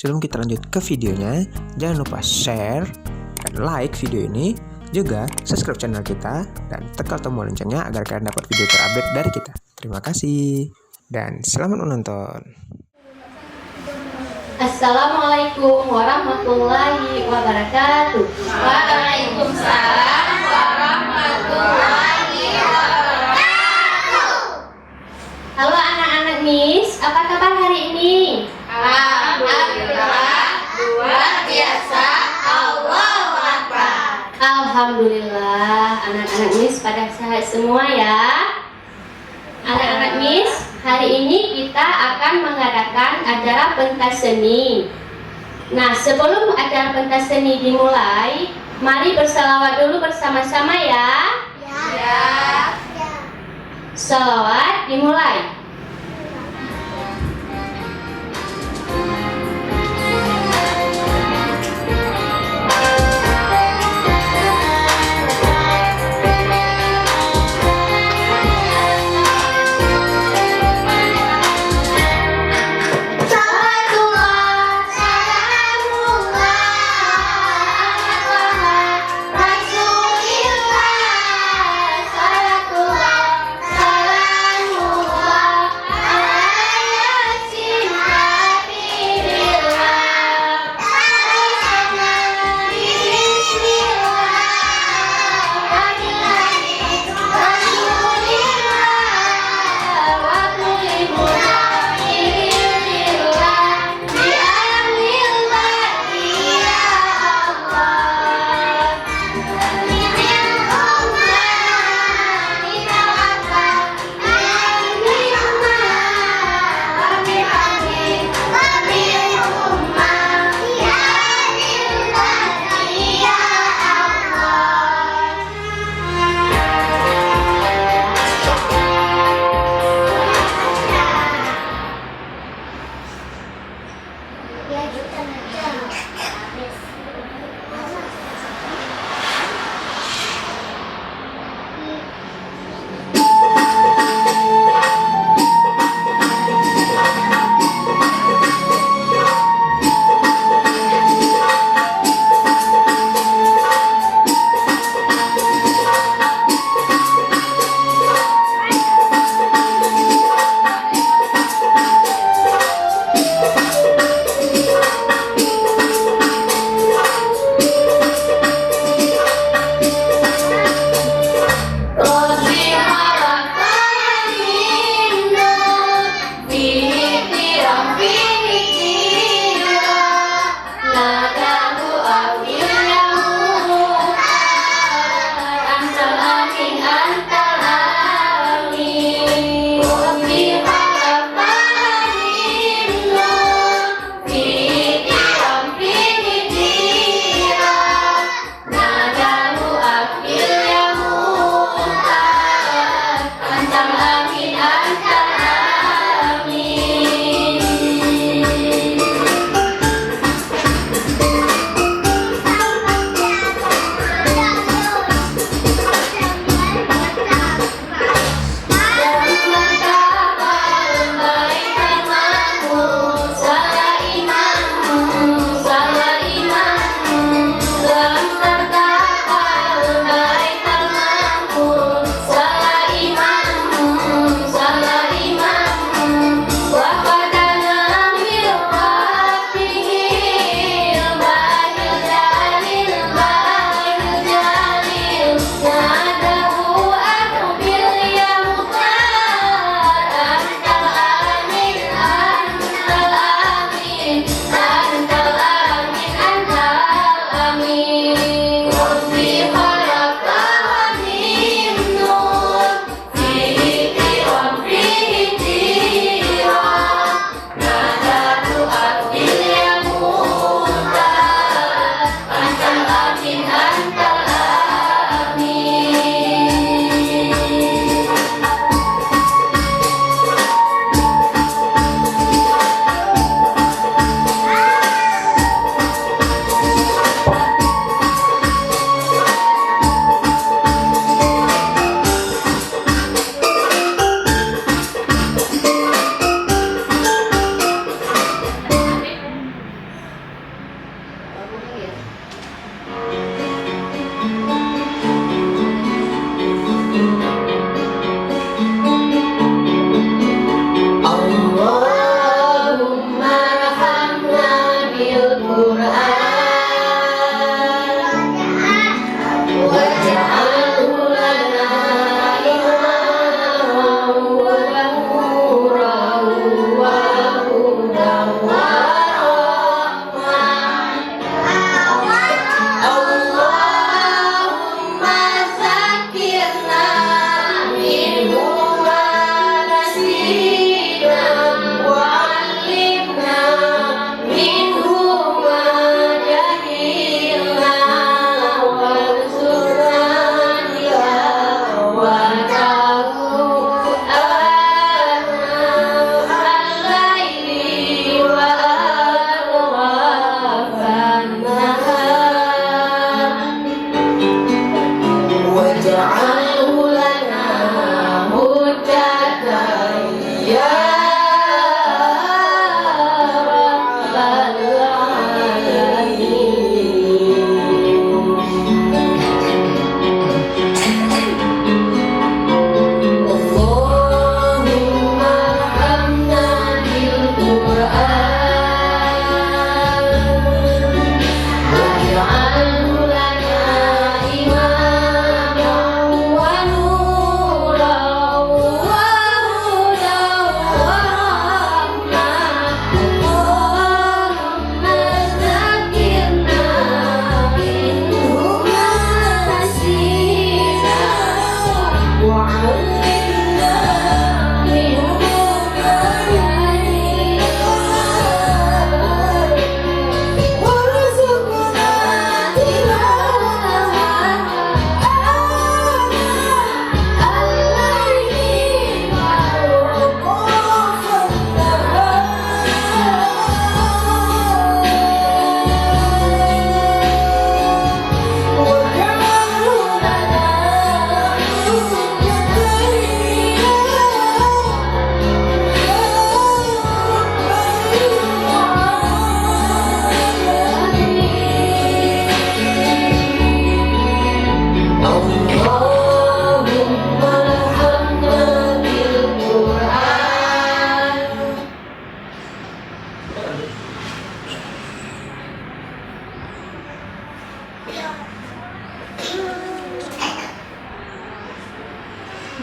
sebelum kita lanjut ke videonya, jangan lupa share dan like video ini, juga subscribe channel kita dan tekan tombol loncengnya agar kalian dapat video terupdate dari kita. Terima kasih dan selamat menonton. Assalamualaikum warahmatullahi wabarakatuh. Waalaikumsalam warahmatullahi wabarakatuh. Halo anak-anak Miss, apa kabar hari ini? Alhamdulillah, luar biasa, Allahu Akbar. Alhamdulillah, anak-anak Miss pada sehat semua ya. Anak-anak Miss, hari ini kita akan mengadakan acara pentas seni. Nah, sebelum acara pentas seni dimulai, mari berselawat dulu bersama-sama ya. Ya. Selawat dimulai.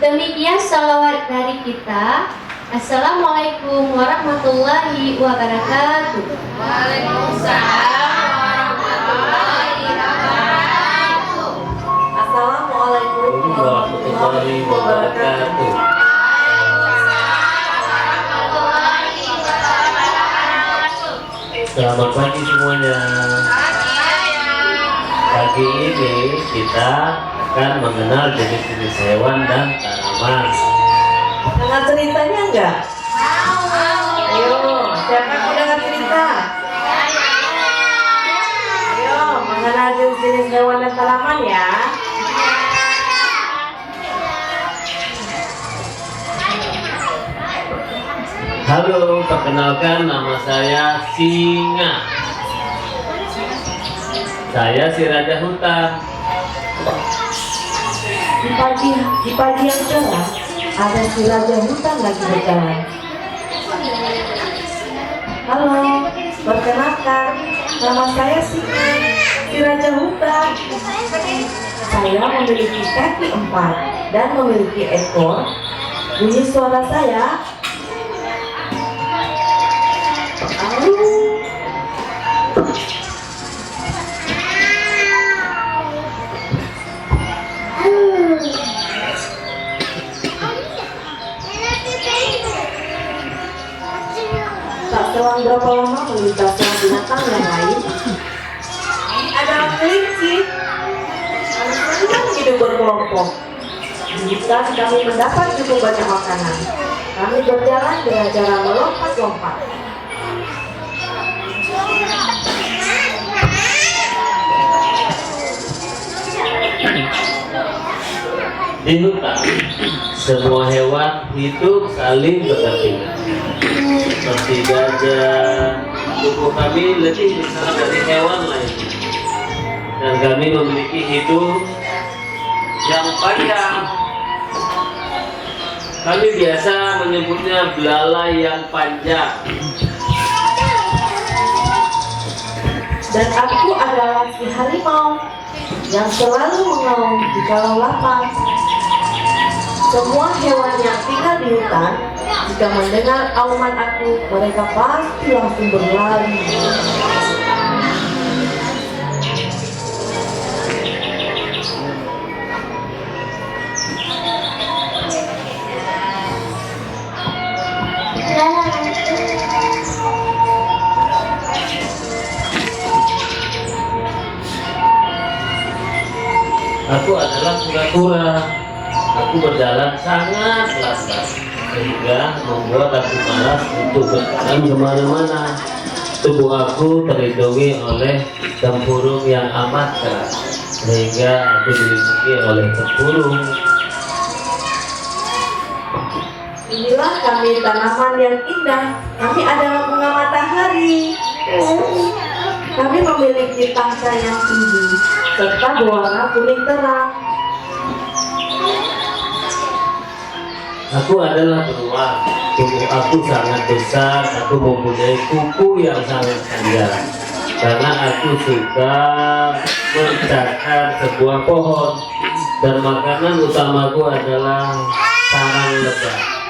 Demikian salawat dari kita. Assalamualaikum warahmatullahi wabarakatuh. Waalaikumsalam warahmatullahi wabarakatuh. Assalamualaikum warahmatullahi wabarakatuh. Selamat pagi semuanya. Pagi ini kita akan mengenal jenis-jenis hewan dan tanaman. Dengar ceritanya enggak? Ayo, siapa yang mau dengar cerita? Ayo, mengenal jenis-jenis hewan dan tanaman ya. Halo, perkenalkan nama saya Singa. Saya si Raja Hutan. Di pagi yang cerah, ada si Raja Hutan lagi berjalan. Halo, perkenalkan, nama saya Singa, si Raja Hutan. Saya memiliki kaki 4 dan memiliki ekor. Bunyi suara saya. Tak selang berapa lama melintaslah binatang yang lain. Ada kelinci. Kami senang hidup berkelompok. Di hutan kami mendapat cukup banyak makanan. Kami berjalan dengan cara melompat-lompat. Di hutan, semua hewan hidup saling berdampingan. Seperti gajah, tubuh kami lebih besar dari hewan lain, dan kami memiliki hidung yang panjang. Kami biasa menyebutnya belalai yang panjang. Dan aku adalah si harimau yang selalu mengaum jikalau lapar. Semua hewan yang tinggal di hutan, jika mendengar auman aku, mereka pasti langsung berlari. Aku adalah kura-kura. Aku berjalan sangat lambat sehingga membuat aku malas untuk berjalan kemana-mana. Tubuh aku terlindungi oleh tempurung yang amat keras sehingga aku dilindungi oleh tempurung. Inilah kami tanaman yang indah. Kami adalah bunga matahari. Kami memiliki tangkai yang tinggi serta berwarna kuning terang. Aku adalah beruang. Tubuh aku sangat besar. Aku mempunyai kuku yang sangat panjang. Karena aku suka mencakar sebuah pohon. Dan makanan utamaku adalah sarang lebah.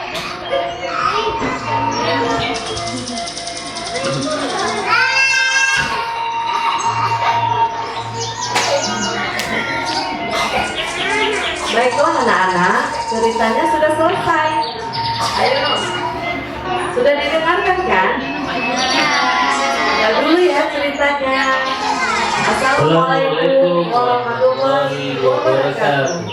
Baiklah anak-anak, ceritanya sudah selesai. Ayo, sudah didengarkan kan? Ya dulu ya ceritanya. Assalamualaikum warahmatullahi wabarakatuh.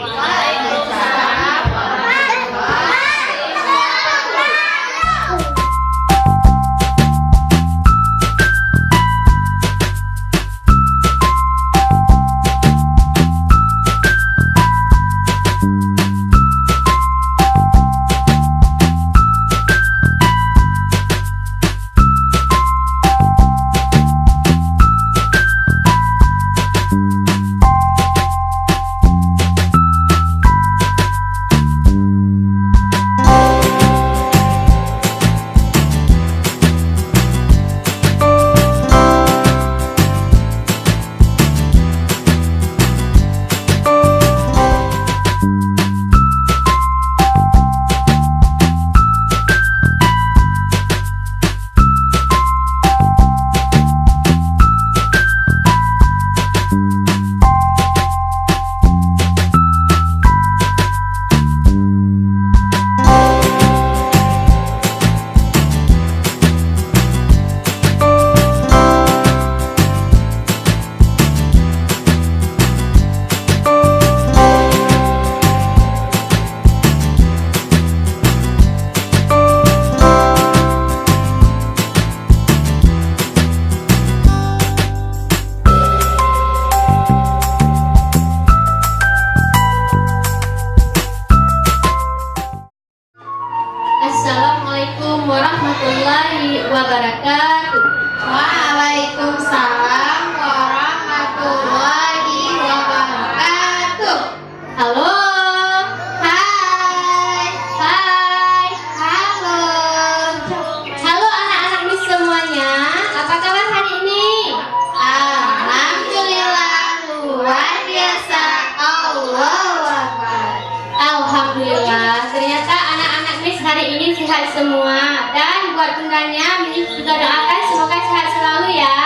semua. Dan buat bundanya, Miss juga doakan semoga sehat selalu ya.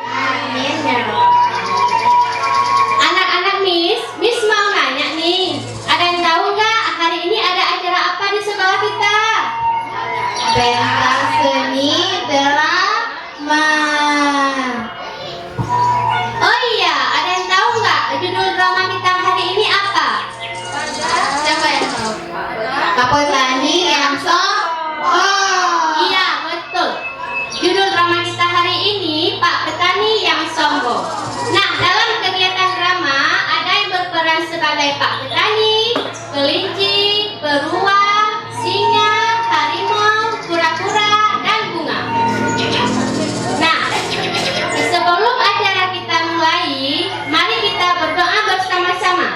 Amin ya Rob. Anak-anak Miss mau nanya nih. Ada yang tahu nggak hari ini ada acara apa di sekolah kita? Pentas seni drama. Oh iya, ada yang tahu nggak judul drama kita hari ini apa? Siapa yang tahu? Pak Petani yang sombong. Iya, betul. Judul drama kita hari ini Pak Petani yang Sombong. Nah, dalam kegiatan drama ada yang berperan sebagai Pak Petani, kelinci, beruang, singa, harimau, kura-kura, dan bunga. Nah, sebelum acara kita mulai, mari kita berdoa bersama-sama.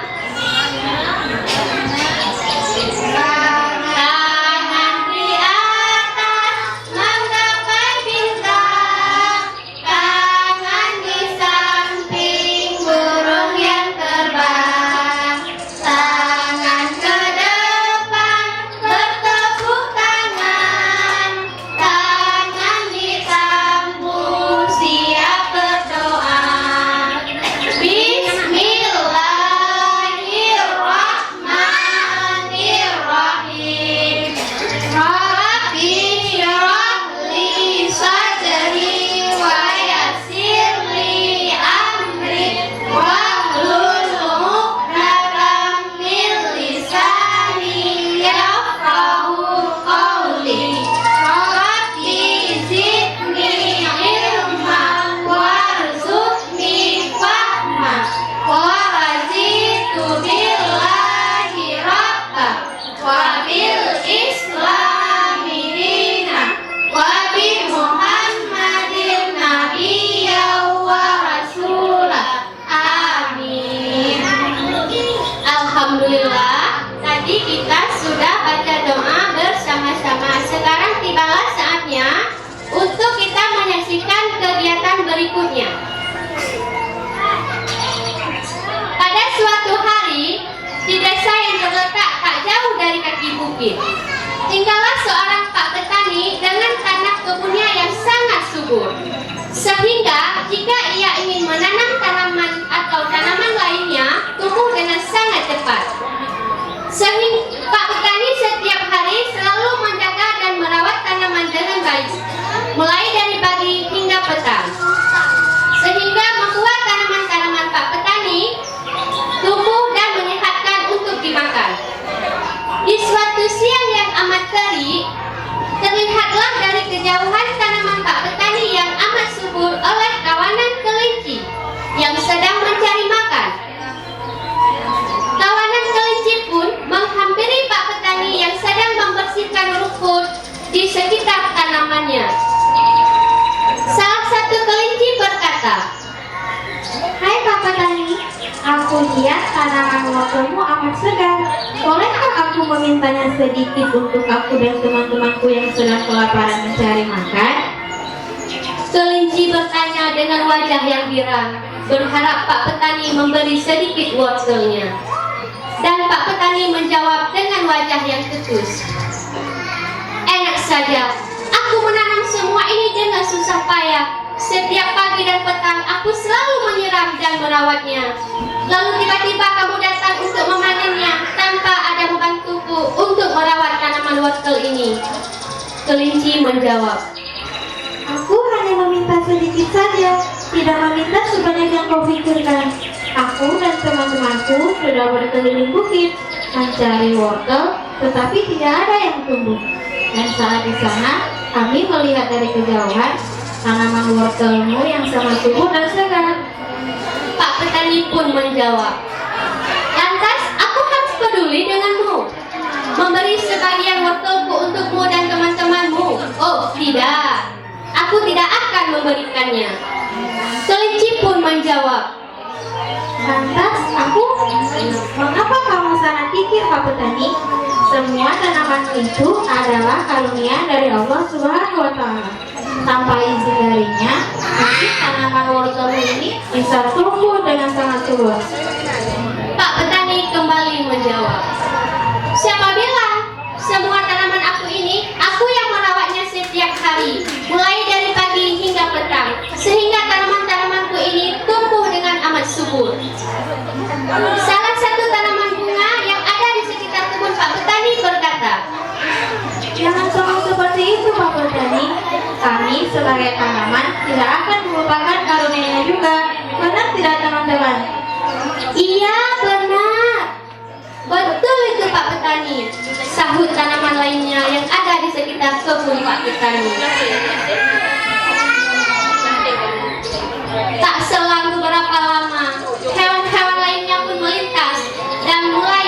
Tangan di atas menggapai bintang, tangan di samping burung yang terbang, tangan ke depan bertepuk tangan, tangan ditambung siap berdoa. Bismillahirrahmanirrahim. Rabbi syrah li sadri wa yassir li amri wahlul 'uqdatam min lisani yafqahu qawli. Rabbi zidni ilman warzuqni fahma wa raditu billahi rabba wa bil islami dina wa bi muhammadin nabiyya wa rasulah. Amin. Alhamdulillah, tadi kita sudah baca doa bersama-sama. Sekarang tibalah saatnya untuk kita menyaksikan kegiatan berikutnya. Pada suatu hari, di desa yang terletak tak jauh dari kaki bukit, tinggallah seorang Pak Petani dengan tanah kebunnya yang sangat subur. Sehingga jika ia ingin menanam tanaman atau tanaman lainnya, tumbuh dengan sangat cepat. Sehingga Pak Petani setiap hari selalu menjaga dan merawat tanaman dengan baik, mulai dari pagi hingga petang. Sehingga membuat tanaman-tanaman Pak Petani tumbuh dan menyehatkan untuk dimakan. Di suatu siang yang amat terik, terlihatlah dari kejauhan tanaman Pak Petani yang amat subur oleh kawanan kelinci yang sedang mencari makan. Kawanan kelinci pun menghampiri Pak Petani yang sedang membersihkan rumput di sekitar tanamannya. Salah satu kelinci berkata, Hai Pak Petani, aku lihat tanaman wortelmu amat segar. Bolehkah aku memintanya sedikit untuk aku dan teman-temanku yang sedang kelaparan mencari makan? kelinci bertanya dengan wajah yang girang, berharap Pak Petani memberi sedikit wortelnya. Dan Pak Petani menjawab dengan wajah yang ketus, enak saja, aku menanam semua ini dengan susah payah. Setiap pagi dan petang aku selalu menyiram dan merawatnya. Lalu tiba-tiba kamu datang untuk memanennya tanpa ada membantuku untuk merawat tanaman wortel ini. Kelinci menjawab, Aku hanya meminta sedikit saja, tidak meminta sebanyak yang kau pikirkan. Aku dan teman-temanku sudah berkeliling bukit mencari wortel, tetapi tidak ada yang tumbuh. Dan saat di sana, kami melihat dari kejauhan tanaman wortelmu yang sangat subur dan segar. Pak Petani pun menjawab, lantas aku harus peduli denganmu, memberi sebagian wortelku untukmu dan teman-temanmu? Oh tidak, aku tidak akan memberikannya. Kelinci pun menjawab, Lantas aku, mengapa kamu sangat pikir Pak Petani? Semua tanaman itu adalah karunia dari Allah Subhanahu wa Ta'ala. Tanpa izin darinya, nanti tanaman wortel ini bisa tumbuh dengan sangat subur. Pak Petani kembali menjawab, siapa bilang semua tanaman aku ini aku yang Petani, kami sebagai tanaman tidak akan melupakan karunia juga. Benar tidak teman-teman? Iya, benar. Betul itu Pak Petani. Sahut tanaman lainnya yang ada di sekitar kebun Pak Petani. Tak selang beberapa lama, hewan-hewan lainnya pun melintas dan mulai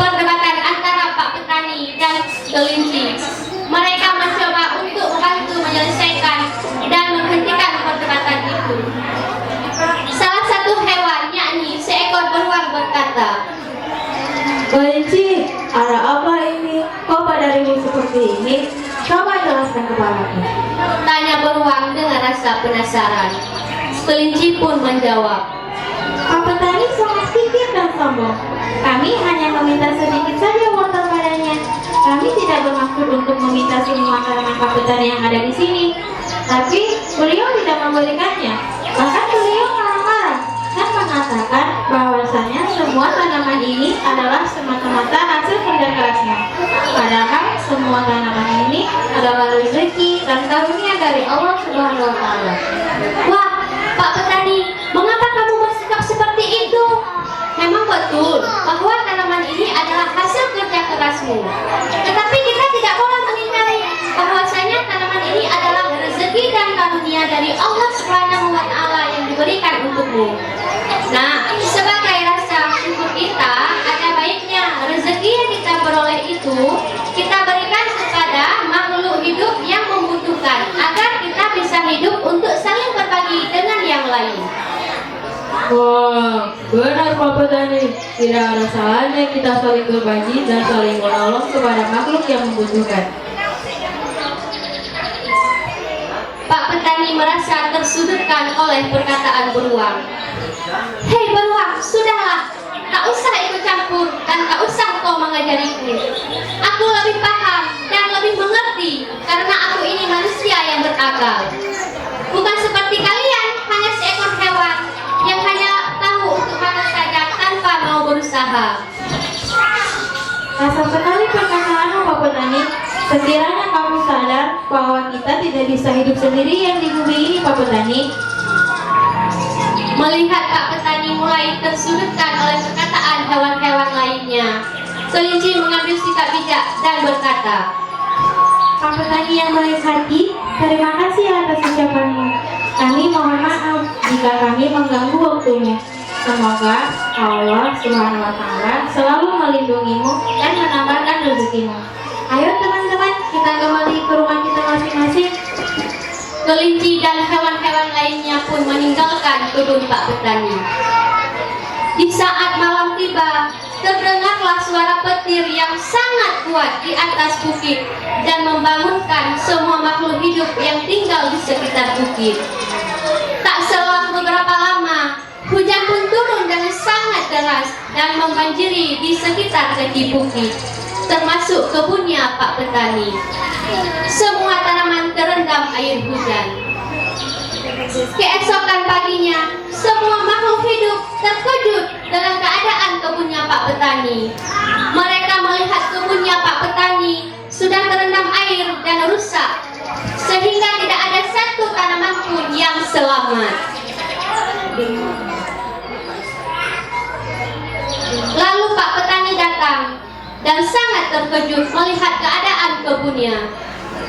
perdebatan antara Pak Petani dan kelinci. Mereka mencoba untuk membantu menyelesaikan dan menghentikan perdebatan itu. Salah satu hewan, yakni seekor beruang berkata, Kelinci, ada apa ini? Kok pada ribut seperti ini? Coba jelaskan kepadaku. tanya beruang dengan rasa penasaran. Kelinci pun menjawab, Pak Petani sangat pikir dan sombong. Kami hanya meminta sedikit saja wortel padanya. Kami tidak bermaksud untuk meminta semua tanaman Pak Petani yang ada di sini. Tapi beliau tidak memberikannya. Bahkan beliau marah-marah dan mengatakan bahwasanya semua tanaman ini adalah semata-mata hasil kerja kerasnya. Padahal semua tanaman ini adalah rezeki dan karunia dari Allah Subhanahu wa Ta'ala. "Wah, Pak Petani, mengapa kamu bersikap seperti itu? Memang betul bahwa tanaman ini adalah hasil kerja kerasmu. Tetapi kita tidak boleh mengingkari bahwasanya tanaman ini adalah rezeki dan karunia dari Allah Subhanahu wa Ta'ala yang diberikan untukmu. Nah, sebagai rasa syukur kita, ada baiknya rezeki yang kita peroleh itu kita berikan kepada makhluk hidup yang membutuhkan agar kita bisa hidup untuk saling berbagi dengan yang lain." Wah, benar Pak Petani. Tidak ada salahnya kita saling berbagi dan saling menolong kepada makhluk yang membutuhkan. Pak Petani merasa tersudutkan oleh perkataan beruang. "Hei beruang, sudahlah, tak usah ikut campur dan tak usah kau mengajariku. Aku lebih paham dan lebih mengerti karena aku ini manusia yang berakal. Bukan seperti kalian, hanya seekor hewan yang hanya tahu untuk makan saja tanpa mau berusaha." Rasa sekali perkataanmu Pak Petani. Sekiranya kamu sadar bahwa kita tidak bisa hidup sendirian di bumi ini Pak Petani. Melihat Pak Petani mulai tersudutkan oleh perkataan hewan-hewan lainnya, kelinci mengambil sikap bijak dan berkata, Pak Petani yang baik hati, terima kasih atas ucapanmu. Kami mohon maaf jika kami mengganggu waktumu. Semoga Allah Subhanahu wa Ta'ala selalu melindungimu dan menambahkan rezekimu. Ayo teman-teman, kita kembali ke rumah kita masing-masing. Kelinci dan hewan-hewan lainnya pun meninggalkan kebun Pak Petani. Di saat malam tiba, terdengarlah suara petir yang sangat kuat di atas bukit dan membangunkan semua makhluk hidup yang tinggal di sekitar bukit. Tak selang beberapa lama, hujan pun turun dengan sangat deras dan membanjiri di sekitar kaki bukit, termasuk kebunnya Pak Petani. Semua tanaman terendam air hujan. Keesokan paginya, semua makhluk hidup terkejut dengan keadaan kebunnya Pak Petani. Mereka melihat kebunnya Pak Petani sudah terendam air dan rusak, sehingga tidak ada satu tanaman pun yang selamat. Lalu Pak Petani datang dan sangat terkejut melihat keadaan kebunnya.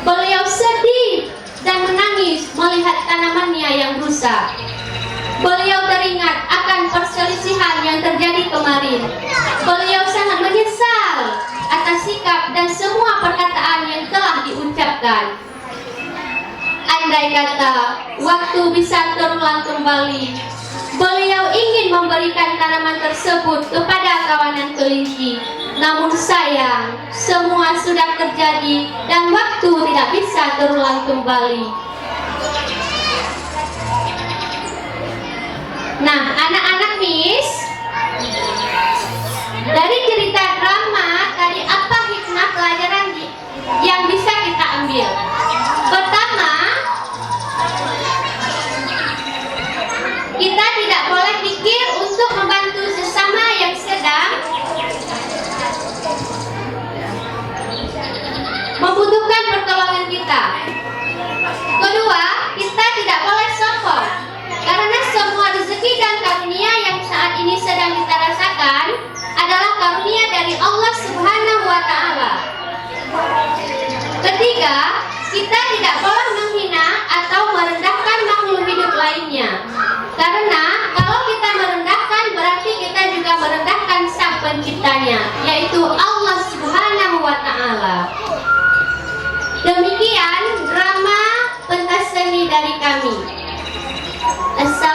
Beliau sedih dan menangis melihat tanamannya yang rusak. Beliau teringat akan perselisihan yang terjadi kemarin. Beliau sangat menyesal atas sikap dan semua perkataan yang telah diucapkan. Andai kata waktu bisa terulang kembali, beliau ingin memberikan tanaman tersebut kepada kawanan kelinci. Namun sayang, semua sudah terjadi dan waktu tidak bisa terulang kembali. Nah, anak-anak Miss, dari cerita drama tadi apa hikmah pelajaran yang bisa kita ambil? Pertama, kita tidak boleh pikir untuk membantu sesama yang sedang membutuhkan pertolongan kita. ini sedang kita rasakan adalah karunia dari Allah Subhanahu wa Ta'ala. Ketiga, kita tidak boleh menghina atau merendahkan makhluk hidup lainnya. Karena kalau kita merendahkan berarti kita juga merendahkan Sang Penciptanya, yaitu Allah Subhanahu wa Ta'ala. Demikian drama pentas seni dari kami. Assalamualaikum